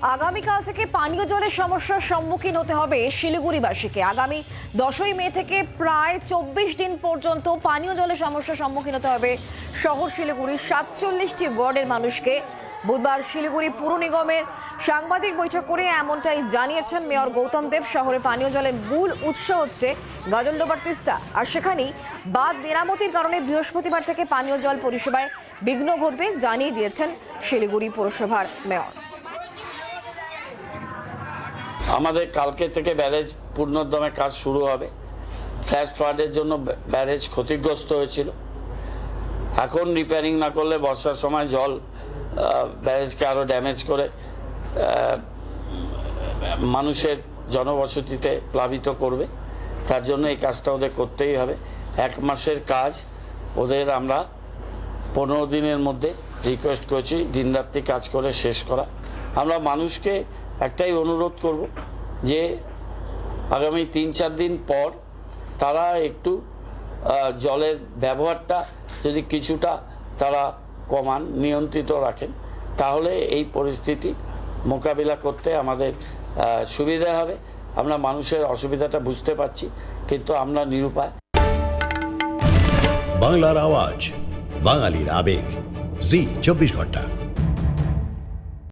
আগামীকাল থেকে পানীয় জলের সমস্যার সম্মুখীন হতে হবে শিলিগুড়িবাসীকে। আগামী 10ই মে থেকে প্রায় 24 দিন পর্যন্ত পানীয় জলের সমস্যার সম্মুখীন হতে হবে শহর শিলিগুড়ির 47টি ওয়ার্ডের মানুষকে। বুধবার শিলিগুড়ি পুর নিগমের সাংবাদিক বৈঠক করে এমনটাই জানিয়েছেন মেয়র গৌতম দেব। শহরে পানীয় জলের মূল উৎস হচ্ছে গাজলডোবার তিস্তা, আর সেখানেই বাঁধ মেরামতির কারণে বৃহস্পতিবার থেকে পানীয় জল পরিষেবায় বিঘ্ন ঘটবে জানিয়ে দিয়েছেন শিলিগুড়ি পৌরসভার মেয়র। আমাদের কালকে থেকে ব্যারেজ পূর্ণোদ্যমে কাজ শুরু হবে। ফ্ল্যাশ ফ্লাডের জন্য ব্যারেজ ক্ষতিগ্রস্ত হয়েছিল। এখন রিপেয়ারিং না করলে বর্ষার সময় জল ব্যারেজকে আরও ড্যামেজ করে মানুষের জনবসতিতে প্লাবিত করবে। তার জন্য এই কাজটা ওদের করতেই হবে। 1 মাসের কাজ ওদের আমরা 15 দিনের মধ্যে রিকোয়েস্ট করেছি দিনরাত্রি কাজ করে শেষ করা। আমরা মানুষকে একটাই অনুরোধ করব যে আগামী 3-4 দিন পর তারা একটু জলের ব্যবহারটা যদি কিছুটা তারা কমান, নিয়ন্ত্রিত রাখেন, তাহলে এই পরিস্থিতি মোকাবিলা করতে আমাদের সুবিধা হবে। আমরা মানুষের অসুবিধাটা বুঝতে পারছি, কিন্তু আমরা নিরুপায়। বাংলার আওয়াজ, বাঙালির আবেগ, জি 24 ঘন্টা।